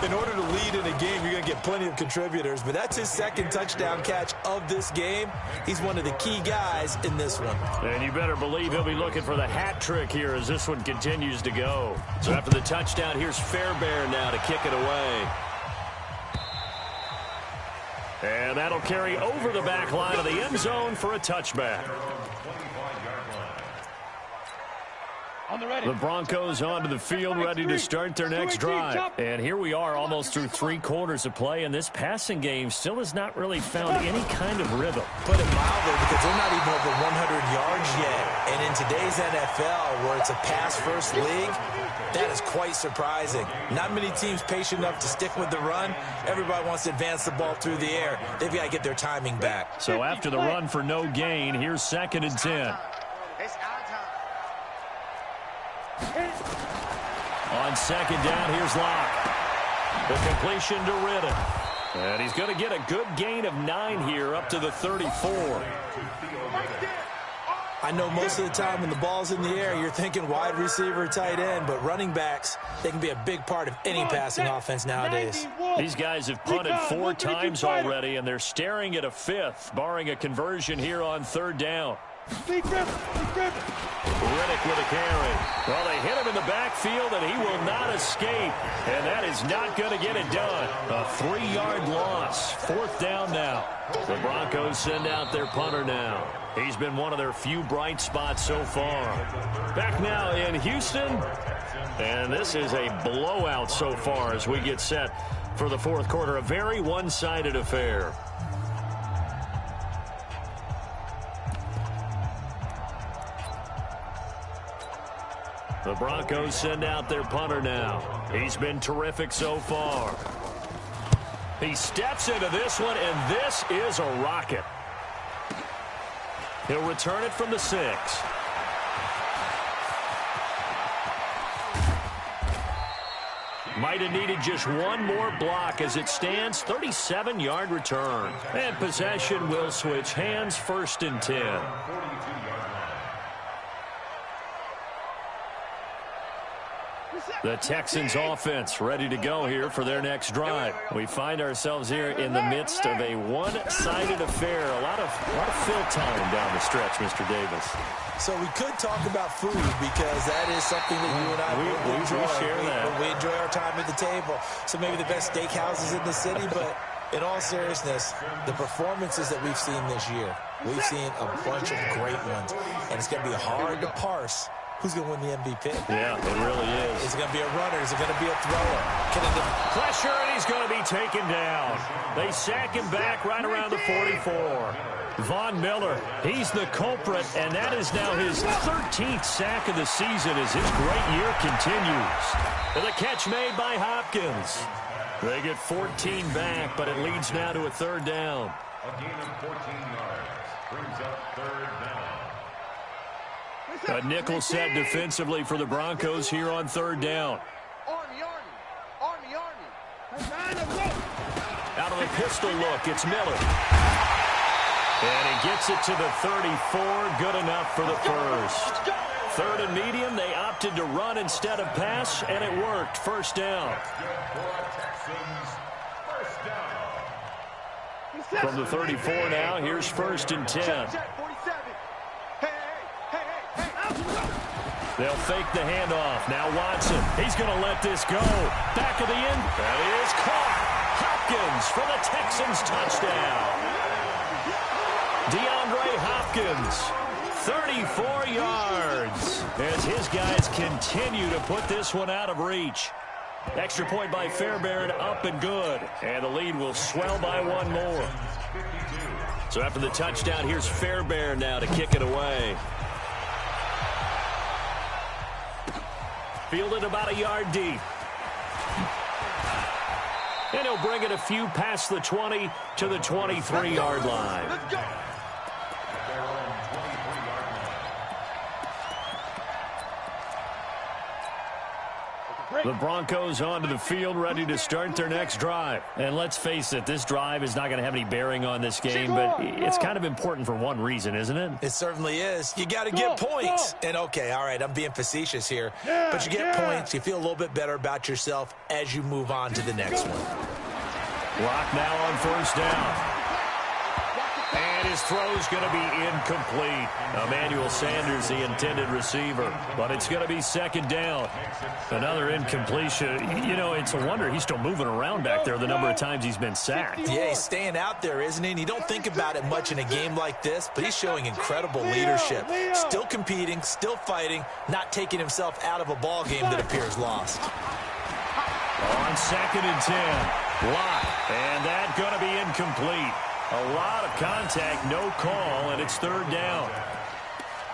In order to lead in a game, you're going to get plenty of contributors, but that's his 2nd touchdown catch of this game. He's one of the key guys in this one. And you better believe he'll be looking for the hat trick here as this one continues to go. So after the touchdown, here's Fairbairn now to kick it away. And that'll carry over the back line of the end zone for a touchback. The Broncos onto the field, ready to start their next drive. And here we are almost through 3 quarters of play, and this passing game still has not really found any kind of rhythm. Put it mildly, because they're not even over 100 yards yet. And in today's NFL, where it's a pass-first league, that is quite surprising. Not many teams patient enough to stick with the run. Everybody wants to advance the ball through the air. They've got to get their timing back. So after the run for no gain, here's 2nd and 10. On 2nd down, here's Locke. The completion to Ridden. And he's going to get a good gain of 9 here up to the 34. I know most of the time when the ball's in the air, you're thinking wide receiver, tight end, but running backs, they can be a big part of any passing offense nowadays. These guys have punted 4 times already, and they're staring at a 5th, barring a conversion here on 3rd down. Riddick with a carry. Well, they hit him in the backfield, and he will not escape. And that is not going to get it done. A 3-yard loss. 4th down now. The Broncos send out their punter now. He's been one of their few bright spots so far. Back now in Houston. And this is a blowout so far as we get set for the 4th quarter. A very one-sided affair. The Broncos send out their punter now. He's been terrific so far. He steps into this one, and this is a rocket. He'll return it from the 6. Might have needed just one more block. As it stands, 37-yard return. And possession will switch hands, 1st and 10. The Texans offense ready to go here for their next drive. We find ourselves here in the midst of a one-sided affair. A lot of fill time down the stretch, Mr. Davis. So we could talk about food because that is something that you and I enjoy. We share that. We enjoy our time at the table. So maybe the best steakhouses in the city, but in all seriousness, the performances that we've seen this year, we've seen a bunch of great ones, and it's going to be hard to parse who's going to win the MVP. Yeah, it really is. Is it going to be a runner? Is it going to be a thrower? Pressure, and he's going to be taken down. They sack him back right around the 44. Von Miller, he's the culprit, and that is now his 13th sack of the season as his great year continues. And the catch made by Hopkins. They get 14 back, but it leads now to a 3rd down. A gain of 14 yards brings up 3rd down. A nickel set defensively for the Broncos here on 3rd down. Army. Out of the pistol look, it's Miller. And he gets it to the 34, good enough for the 1st. 3rd and medium, they opted to run instead of pass, and it worked. 1st down. From the 34 now, here's 1st and 10. They'll fake the handoff. Now Watson. He's going to let this go. Back of the end. That is caught. Hopkins for the Texans touchdown. DeAndre Hopkins, 34 yards. As his guys continue to put this one out of reach. Extra point by Fairbairn, up and good. And the lead will swell by one more. So after the touchdown, here's Fairbairn now to kick it away. Fielded about a yard deep. And he'll bring it a few past the 20 to the 23-yard line. Let's go. The Broncos onto the field, ready to start their next drive. And let's face it, this drive is not going to have any bearing on this game, but it's kind of important for one reason, isn't it? It certainly is. You got to get points. And, okay, all right, I'm being facetious here. But you get points, you feel a little bit better about yourself as you move on to the next one. Lock now on 1st down. And his throw's going to be incomplete. Emmanuel Sanders, the intended receiver. But it's going to be 2nd down. Another incompletion. You know, it's a wonder he's still moving around back there the number of times he's been sacked. Yeah, he's staying out there, isn't he? And you don't think about it much in a game like this, but he's showing incredible leadership. Still competing, still fighting, not taking himself out of a ball game that appears lost. On 2nd and 10. Lock. And that's going to be incomplete. A lot of contact, no call, and it's 3rd down.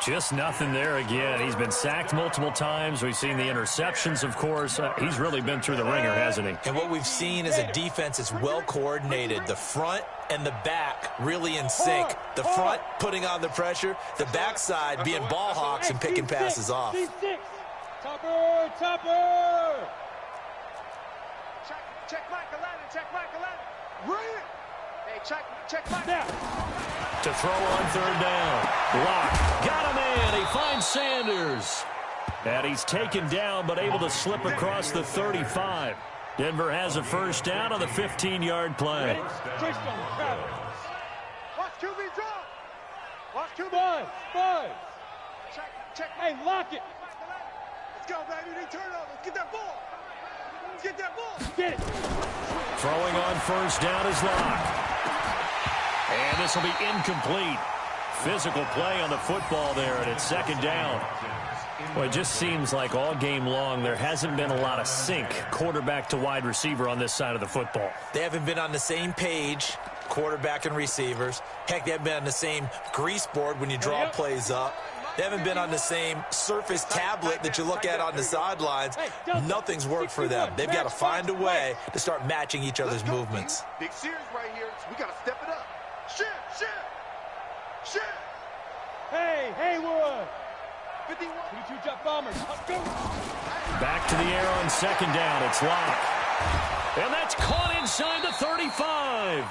Just nothing there again. He's been sacked multiple times. We've seen the interceptions, of course. He's really been through the ringer, hasn't he? And what we've seen is a defense that's well coordinated. The front and the back really in sync. The front putting on the pressure, the backside being ball hawks and picking passes off. Topper! Check Michael Allen. Bring it. Hey, check Michael. Now. To throw on 3rd down. Lock. Got him in. He finds Sanders. And he's taken down, but able to slip across the 35. Denver has a 1st down on the 15-yard play. Watch QB drop. Watch QB. Buzz. Check. Hey, lock it. Let's go, baby. They turn over. Let's get that ball. Get that ball. Get it. Throwing on 1st down is Lock. And this will be incomplete. Physical play on the football there, and it's 2nd down. Well, it just seems like all game long there hasn't been a lot of sync quarterback to wide receiver on this side of the football. They haven't been on the same page, quarterback and receivers. Heck, they haven't been on the same grease board when you draw plays up. They haven't been on the same Surface tablet that you look at on the sidelines. Nothing's worked for them. They've got to find a way to start matching each other's movements. Big series right here, so we got to step it up. Shit. Hey, Haywood. 51. 22 jet bombers. Let's go. Back to the air on second down. It's Locke. And that's caught inside the 35.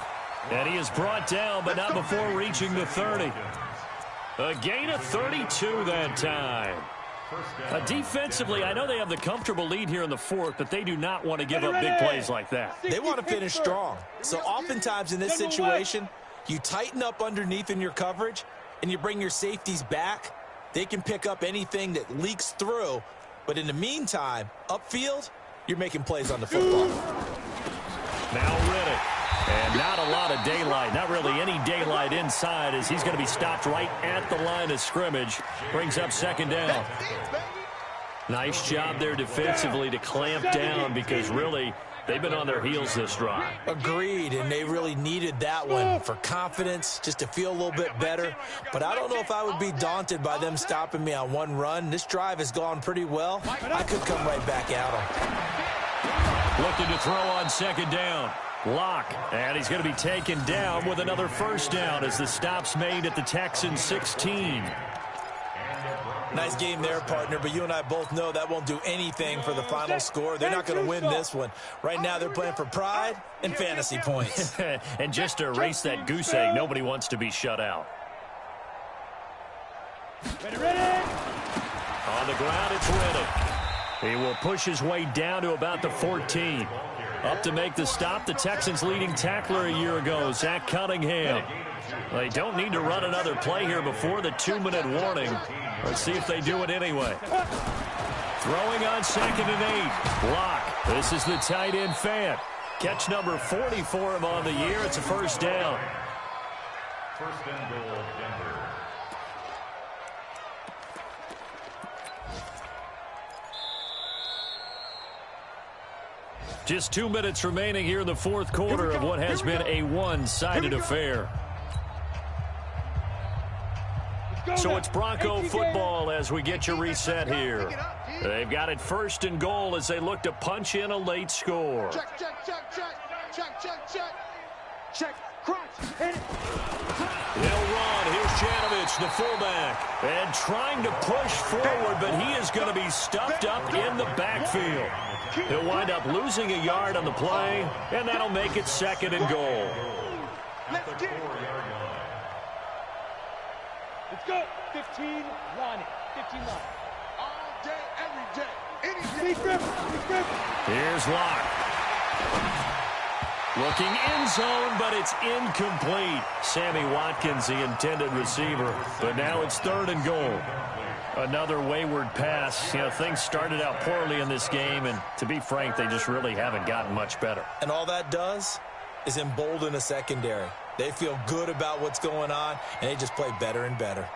And he is brought down, but not before reaching the 30. A gain of 32 that time. Defensively, I know they have the comfortable lead here in the fourth, but they do not want to give up big plays like that. They want to finish strong. So oftentimes in this situation, you tighten up underneath in your coverage, and you bring your safeties back. They can pick up anything that leaks through. But in the meantime, upfield, you're making plays on the football. Now Riddick. And not a lot of daylight, not really any daylight inside, as he's going to be stopped right at the line of scrimmage. Brings up second down. Nice job there defensively to clamp down, because really they've been on their heels this drive. Agreed, and they really needed that one for confidence, just to feel a little bit better. But I don't know if I would be daunted by them stopping me on one run. This drive has gone pretty well. I could come right back at them. Looking to throw on second down. Locke, and he's going to be taken down with another first down as the stop's made at the Texans 16. Nice game there, partner, but you and I both know that won't do anything for the final score. They're not going to win this one. Right now they're playing for pride and fantasy points. And just to erase that goose egg, nobody wants to be shut out. Ready. On the ground, it's Riddick. He will push his way down to about the 14. Up to make the stop, the Texans' leading tackler a year ago, Zach Cunningham. They don't need to run another play here before the 2-minute warning. Let's see if they do it anyway. Throwing on second and 8. Locke. This is the tight end Fant. Catch number 40 for him on the year. It's a first down. First and goal, Denver. Just 2 minutes remaining here in the fourth quarter of what has been a one-sided affair. So it's Bronco football as we get you reset here. They've got it first and goal as they look to punch in a late score. Check, check, check, check, check, check, check. Check, crunch, hit it. They'll run. Here's Janovich, the fullback, and trying to push forward, but he is going to be stuffed up in the backfield. He'll wind up losing a yard on the play, and that'll make it second and goal. Let's get it. Let's go. 15 line it. 15 line. All day, every day, any day. Here's Locke. Looking end zone, but it's incomplete. Sammy Watkins, the intended receiver, but now it's third and goal. Another wayward pass. You know, things started out poorly in this game, and to be frank, they just really haven't gotten much better. And all that does is embolden a secondary. They feel good about what's going on, and they just play better and better.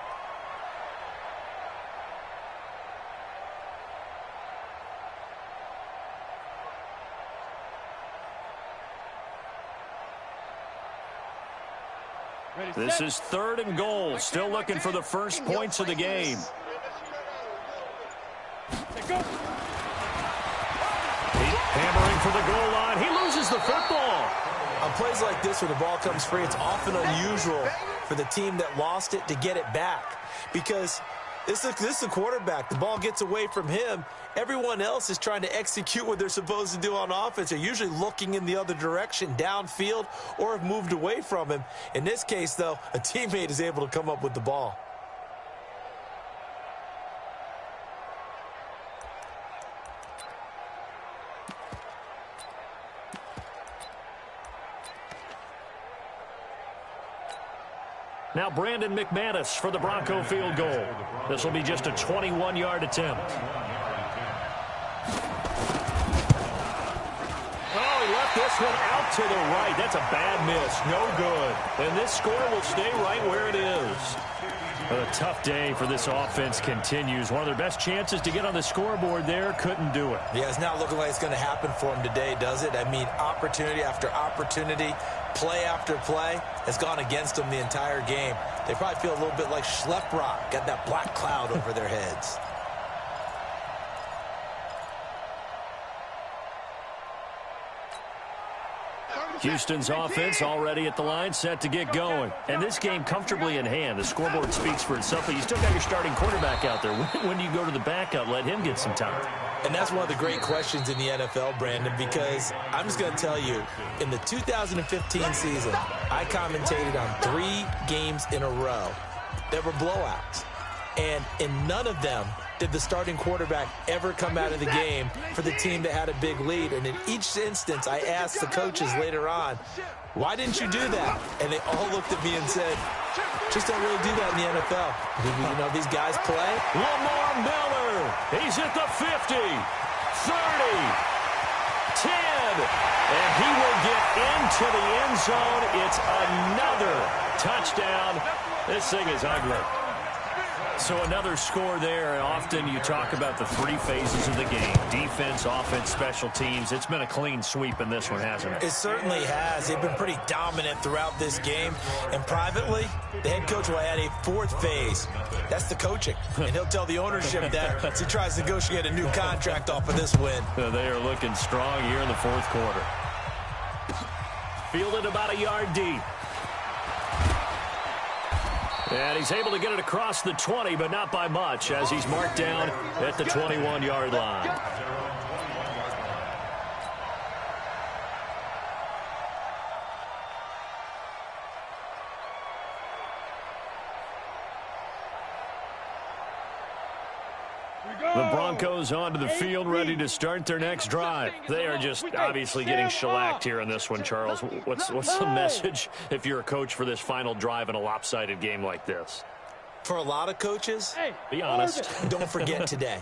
This is third and goal. Still looking for the first points of the game. Hammering for the goal line. He loses the football. On plays like this where the ball comes free, it's often unusual for the team that lost it to get it back, because this is the quarterback. The ball gets away from him. Everyone else is trying to execute what they're supposed to do on offense. They're usually looking in the other direction, downfield, or have moved away from him. In this case, though, a teammate is able to come up with the ball. Now Brandon McManus for the Bronco field goal. This will be just a 21-yard attempt. Oh, he left this one out to the right. That's a bad miss. No good. And this score will stay right where it is. A tough day for this offense continues. One of their best chances to get on the scoreboard there, couldn't do it. Yeah, it's not looking like it's going to happen for him today, does it? I mean, opportunity after opportunity, play after play has gone against them the entire game. They probably feel a little bit like Schlepp-Rock, got that black cloud over their heads. Houston's offense already at the line, set to get going. And this game comfortably in hand. The scoreboard speaks for itself, but you still got your starting quarterback out there. When do you go to the backup? Let him get some time. And that's one of the great questions in the NFL, Brandon, because I'm just going to tell you, in the 2015 season, I commentated on 3 games in a row that were blowouts. And in none of them did the starting quarterback ever come out of the game for the team that had a big lead. And in each instance, I asked the coaches later on, why didn't you do that? And they all looked at me and said, just don't really do that in the NFL. You know, these guys play. Lamar Miller, he's at the 50, 30, 10, and he will get into the end zone. It's another touchdown. This thing is ugly. So another score there. Often you talk about the 3 phases of the game: defense, offense, special teams. It's been a clean sweep in this one, hasn't it? It certainly has. They've been pretty dominant throughout this game. And privately, the head coach will add a 4th phase. That's the coaching. And he'll tell the ownership that as he tries to negotiate a new contract off of this win. They are looking strong here in the 4th quarter. Fielded about a yard deep. And he's able to get it across the 20, but not by much, as he's marked down at the 21-yard line. The Broncos onto the field, ready to start their next drive. They are just obviously getting shellacked here in this one, Charles. What's the message if you're a coach for this final drive in a lopsided game like this? For a lot of coaches, be honest, don't forget today.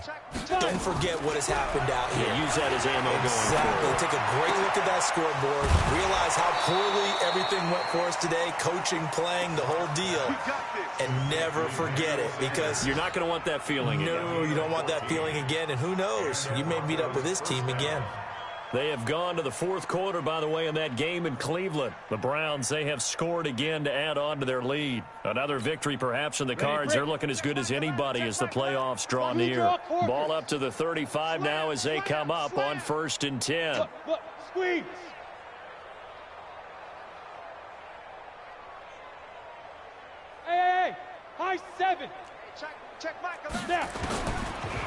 Don't forget what has happened out here. Yeah, use that as ammo going forward. Take a great look at that scoreboard. Realize how poorly everything went for us today. Coaching, playing, the whole deal. And never forget it, because you're not going to want that feeling again. No, you don't want that feeling again. And who knows? You may meet up with this team again. They have gone to the 4th quarter, by the way, in that game in Cleveland. The Browns, they have scored again to add on to their lead. Another victory perhaps in the cards. They're looking as good as anybody as the playoffs draw near. Ball up to the 35 now as they come up on 1st and 10. Look, squeeze. Hey, high 7. Check Michael. Now.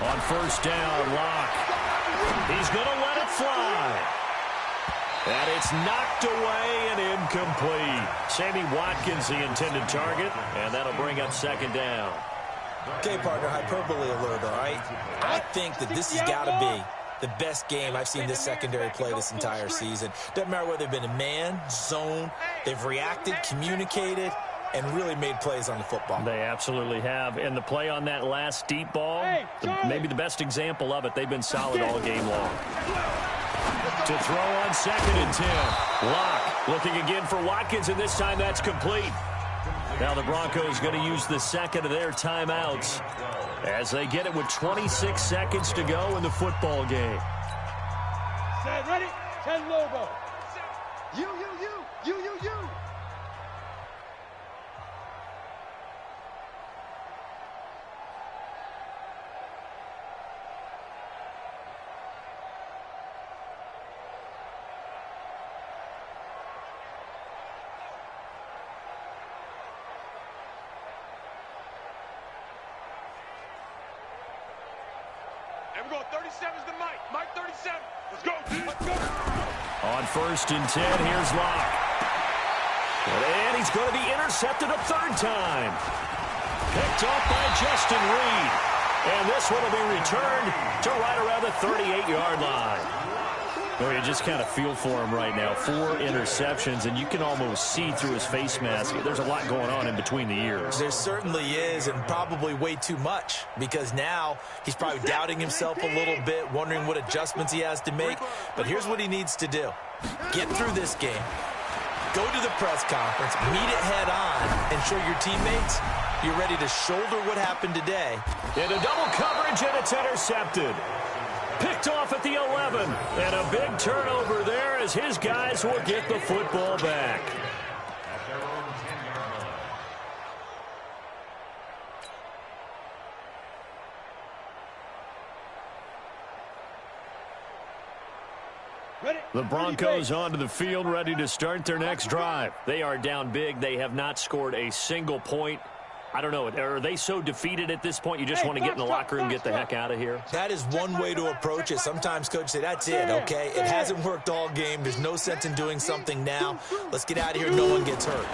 On 1st down, Locke. He's going to let it fly. And it's knocked away and incomplete. Sammy Watkins, the intended target, and that'll bring up 2nd down. Okay, partner, hyperbole alert, all right? I think that this has got to be the best game I've seen this secondary play this entire season. Doesn't matter whether they've been in man, zone, they've reacted, communicated, and really made plays on the football. They absolutely have. And the play on that last deep ball, maybe the best example of it, they've been solid all game long. To throw on 2nd and 10. Locke looking again for Watkins, and this time that's complete. Now the Broncos going to use the 2nd of their timeouts as they get it with 26 seconds to go in the football game. Set, ready? 10 logo. You. And we're going 37's to Mike. Mike 37. Let's go. Let's go. On 1st and 10, here's Locke. And he's going to be intercepted a 3rd time. Picked off by Justin Reed. And this one will be returned to right around the 38-yard line. Oh, you just kind of feel for him right now. 4 interceptions, and you can almost see through his face mask. There's a lot going on in between the ears. There certainly is, and probably way too much, because now he's probably doubting himself a little bit, wondering what adjustments he has to make. But here's what he needs to do. Get through this game. Go to the press conference, meet it head on, and show your teammates you're ready to shoulder what happened today. Into double coverage, and it's intercepted. Picked off at the 11, and a big turnover there as his guys will get the football back. The Broncos onto the field, ready to start their next drive. They are down big. They have not scored a single point I don't know. Are they so defeated at this point you just want to get in the locker room and get the heck out of here? That is one way to approach it. Sometimes coaches say, that's it, okay? It hasn't worked all game. There's no sense in doing something now. Let's get out of here. No one gets hurt.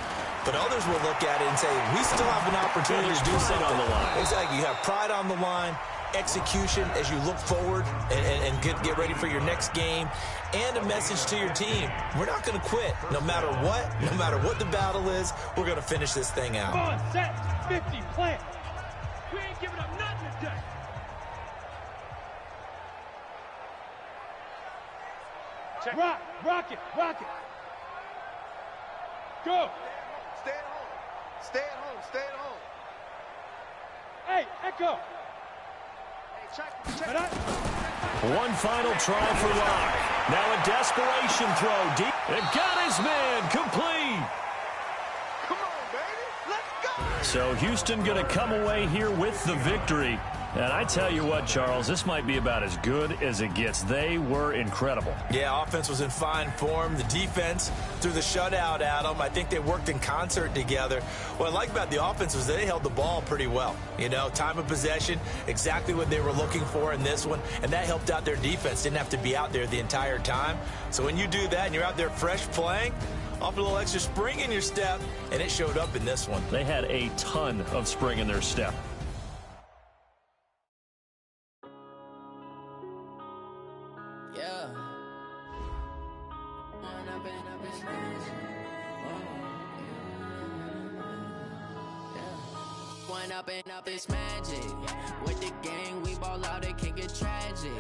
But others will look at it and say, we still have an opportunity to do something. On the line. Exactly. You have pride on the line, execution as you look forward and get ready for your next game, and a message to your team. We're not going to quit. No matter what the battle is, we're going to finish this thing out. Come on, set, 50, plant. We ain't giving up nothing today. Check. Rock it. Go. Stay at home. Stay at home. Stay at home. Hey, Echo. Check. One final try for Locke. Now a desperation throw deep. It got his man complete. Come on, baby. Let's go. So Houston going to come away here with the victory. And I tell you what, Charles, this might be about as good as it gets. They were incredible. Yeah, offense was in fine form. The defense threw the shutout at them. I think they worked in concert together. What I like about the offense was they held the ball pretty well. You know, time of possession, exactly what they were looking for in this one, and that helped out their defense. Didn't have to be out there the entire time. So when you do that and you're out there fresh playing, off a little extra spring in your step, and it showed up in this one. They had a ton of spring in their step. Up this magic with the gang, we ball out, it can get tragic.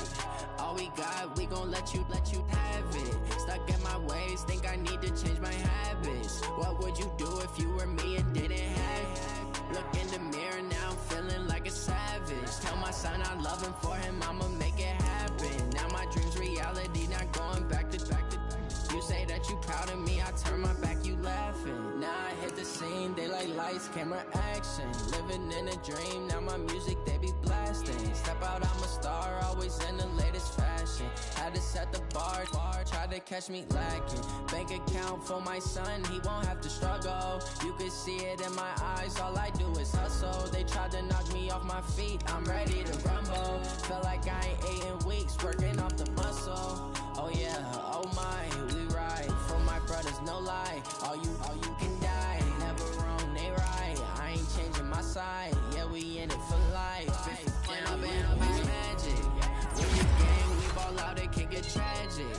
All we got, we gon' let you have it. Stuck in my ways, think I need to change my habits. What would you do if you were me and didn't have it? Look in the mirror now, I'm feeling like a savage. Tell my son I love him, for him I'ma make it happen. Now my dreams reality, not going back to. You say that you proud of me, I turn my back, you laughing. Now I hit the scene, daylight lights, camera action. Living in a dream, now my music, they be blasting. Step out, I'm a star, always in the latest fashion. Had to set the bar, try to catch me lacking. Bank account for my son, he won't have to struggle. You can see it in my eyes, all I do is hustle. They tried to knock me off my feet, I'm ready to rumble. Felt like I ain't ate in weeks, working off the muscle. Oh yeah, oh my, we ride for my brothers, no lie. All you can die, never wrong, they right. I ain't changing my side, yeah, we in it for life. When up is magic, with the gang, we ball out, it can get tragic.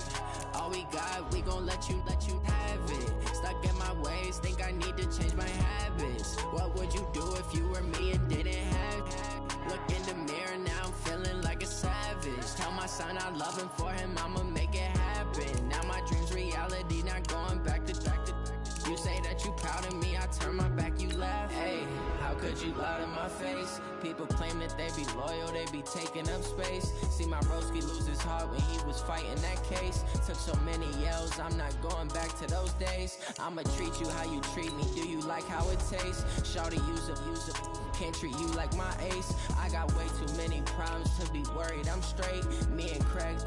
All we got, we gon' let you have it. Stuck in my ways, think I need to change my habits. What would you do if you were me and didn't have it? Look in the mirror now, I'm feeling like a savage. Tell my son I love him, for him I'ma make it happen. Now my dreams reality, not going back to. You say that you proud of me, I turn my back, you laugh. Hey, how could you lie to my face? People claim that they be loyal, they be taking up space. See my broski lose his heart when he was fighting that case. Took so many yells, I'm not going back to those days. I'ma treat you how you treat me, do you like how it tastes? Shawty, use up, can't treat you like my ace. I got way too many problems to be worried, I'm straight. Me and Craig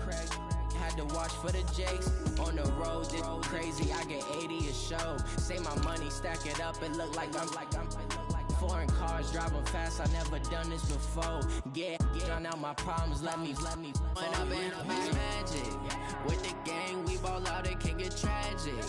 had to watch for the Jakes. On the road, it's crazy, I get 80 a show. Say my money, stack it up, it look like I'm foreign cars, driving fast, I never done this before. Get drown out my problems, let me When up is magic, with the gang, we ball out, it can get tragic.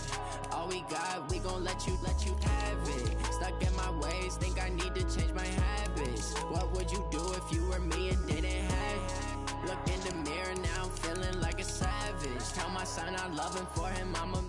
All we got, we gon' let you have it. Stuck in my ways, think I need to change my habits. What would you do if you were me and didn't have it? Look in the mirror now, I'm feeling like a savage. Tell my son I love him, for him I'ma